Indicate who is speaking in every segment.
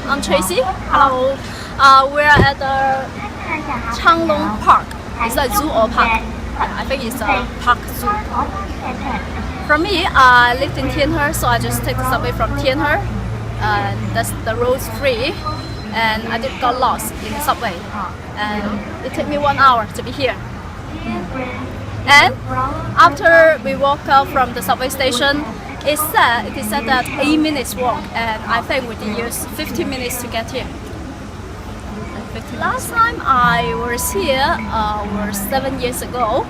Speaker 1: I'm Tracy. Hello. We're at the Chimelong Park. It's a zoo or park? I think it's a park zoo. For me, I lived in Tianhe, so I just take the subway from Tianhe. And that's the road's free. And I did got lost in the subway. And it took me 1 hour to be here. And after we walk out from the subway station, it is said that 8 minutes walk, and I think we did use 15 minutes to get here. Last time I was here was 7 years ago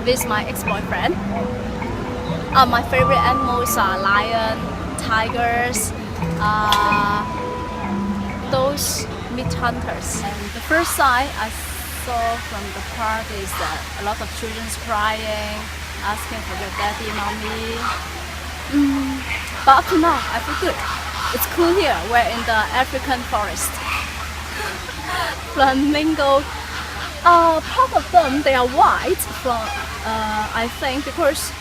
Speaker 1: with my ex-boyfriend. My favorite animals are lion, tigers, those meat hunters. And the first sight I saw from the park is that a lot of children crying, asking for their daddy, mommy. But up to now, I feel good. It's cool here. We're in the African forest. Flamingo. Part of them they are white. I think because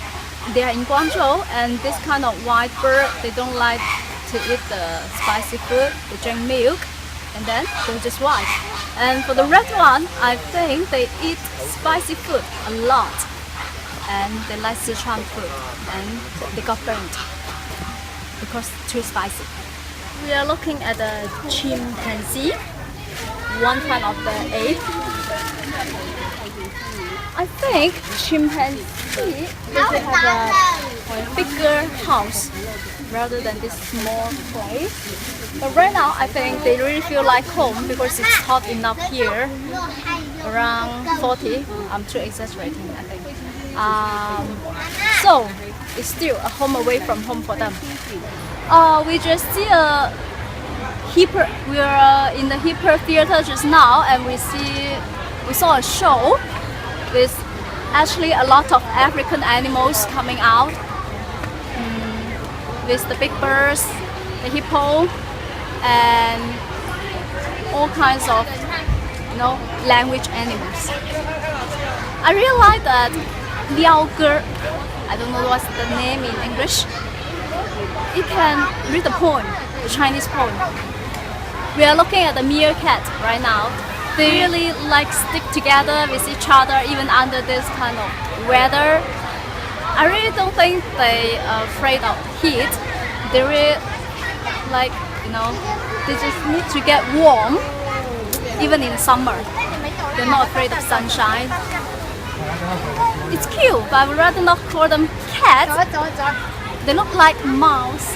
Speaker 1: they are in Guangzhou, and this kind of white bird they don't like to eat the spicy food. They drink milk, and then they're just white. And for the red one, I think they eat spicy food a lot. And they like Sichuan food, and they got burnt because it's too spicy. We are looking at the chimpanzee, one kind of the ape. I think chimpanzee they have a bigger house rather than this small place. But right now, I think they really feel like home because it's hot enough here, around 40. I'm too exaggerating, I think. So it's still a home away from home for them. We just see a hyper. We are in the hyper theater just now, and we saw a show with actually a lot of African animals coming out, with the big birds, the hippo, and all kinds of language animals. I really like that. Liao-Ge, I don't know what's the name in English. It can read the poem, the Chinese poem. We are looking at the meerkat right now. They really like stick together with each other even under this kind of weather. I really don't think they are afraid of heat. They really like, they just need to get warm even in summer. They're not afraid of sunshine. It's cute, but I would rather not call them cats. They look like mice.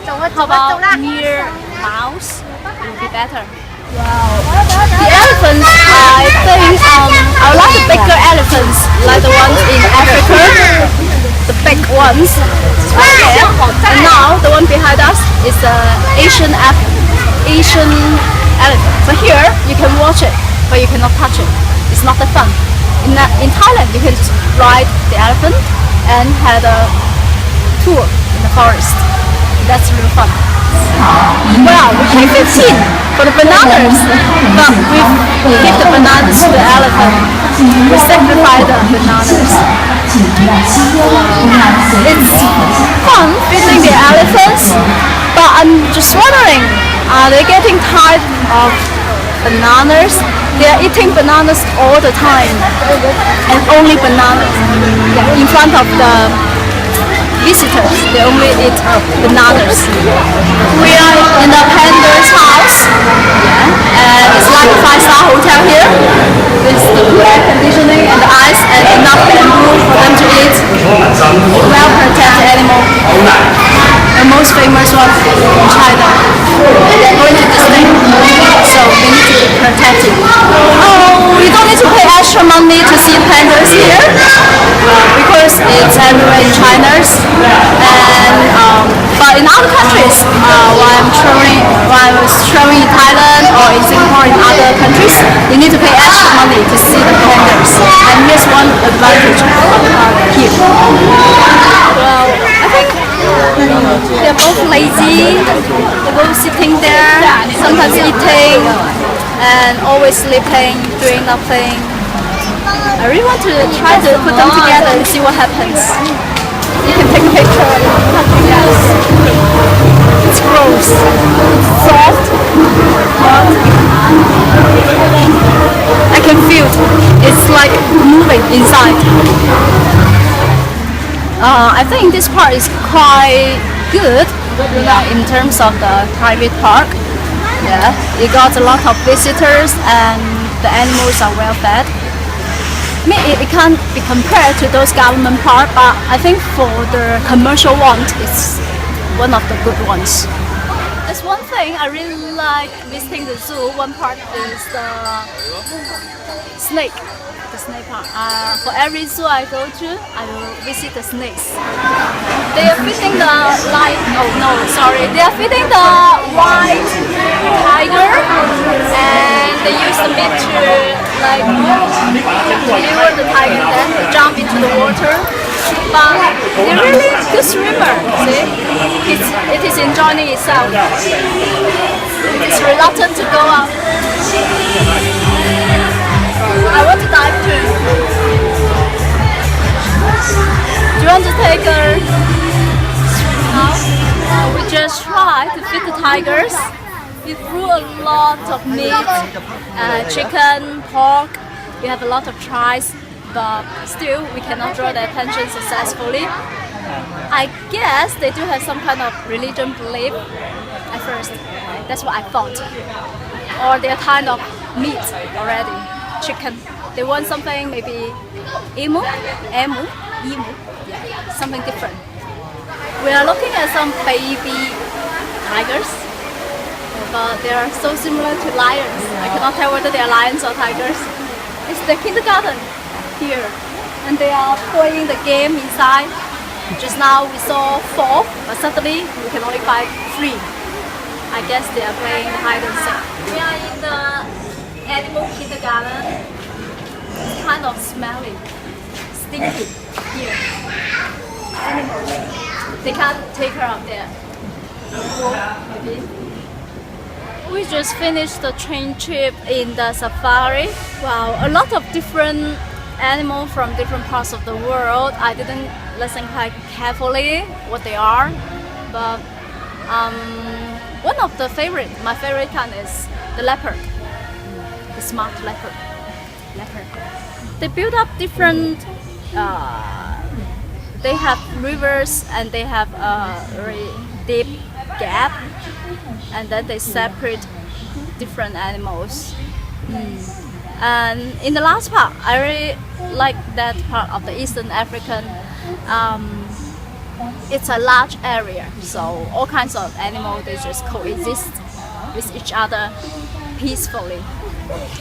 Speaker 1: How about mere mouse? It would be better. Wow. The elephants, I think I would like the bigger elephants, like the ones in Africa. The big ones. And now the one behind us is an Asian elephant. But here you can watch it, but you cannot touch it. It's not that fun. In Thailand, you can just ride the elephant and have a tour in the forest. That's really fun. Well, we pay 15 for the bananas, but we give the bananas to the elephant. We sacrifice the bananas. It's fun feeding the elephants, but I'm just wondering, are they getting tired of bananas? They are eating bananas all the time, and only bananas. In front of the visitors, they only eat bananas. We are in the Panda's house, and it's like a 5-star hotel here, with the good air conditioning and the ice and enough bamboo for them to eat. Well-protected animal, the most famous one in China. They're going to this thing, so they need to be protected. Oh, you don't need to pay extra money to see pandas here, because it's everywhere in China. But in other countries, while I was traveling in Thailand or in Singapore, in other countries, you need to pay extra money to see the pandas. And here's one advantage here. Well, I think they're both lazy. They're both sitting there, sometimes eating, and always sleeping, doing nothing. I really want to try to put them together and see what happens. You can take a picture. It's gross, soft, but I can feel it's like moving inside. I think this part is quite good, in terms of the private park. Yeah, it got a lot of visitors and the animals are well fed. I mean, it can't be compared to those government park, but I think for the commercial one, it's one of the good ones. There's one thing I really like visiting the zoo. One part is the snake. The snake park. For every zoo I go to, I will visit the snakes. They are feeding the they are feeding the white tiger, and they use the meat to lure the tiger, then jump into the water. But they're really good swimmer. See, it is enjoying itself. It is reluctant to go out. I want to dive too. Do you want to take a swim now? We just tried to feed the tigers. We threw a lot of meat, chicken, pork. We have a lot of tries, but still we cannot draw their attention successfully. I guess they do have some kind of religion belief at first. That's what I thought. Or they're kind of meat already. Chicken. They want something maybe emu, something different. We are looking at some baby tigers, but they are so similar to lions. I cannot tell whether they are lions or tigers. It's the kindergarten here, and they are playing the game inside. Just now we saw 4, but suddenly we can only find 3. I guess they are playing hide and seek. We are in the animal kindergarten. It's kind of smelly, stinky here. Animals, they can't take her up there. Maybe. We just finished the train trip in the safari. Wow, a lot of different animals from different parts of the world. I didn't listen quite carefully what they are, but one of my favorite kind is the leopard. The smart leopard. They build up different. They have rivers and they have a very deep gap, and then they separate different animals. And in the last part, I really like that part of the Eastern African. It's a large area, so all kinds of animals they just coexist with each other peacefully.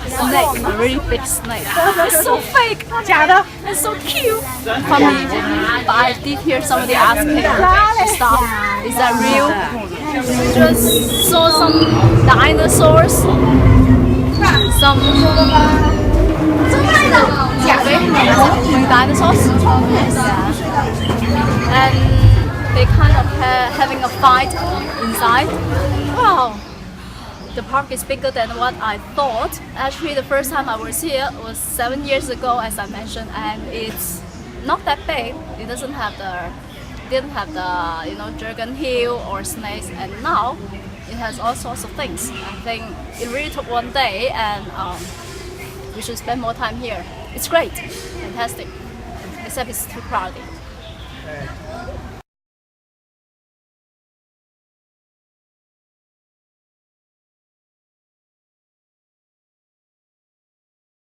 Speaker 1: Snake, a really big snake. It's so fake. It's so cute. Funny. But I did hear somebody asking, stop. Is that real? We just saw some dinosaurs. Some dinosaurs. And they kind of having a fight inside. Wow. The park is bigger than what I thought. Actually, the first time I was here was 7 years ago, as I mentioned, and it's not that big. It didn't have the dragon hill or snakes, and now it has all sorts of things. I think it really took one day, and we should spend more time here. It's great, fantastic, except it's too crowded.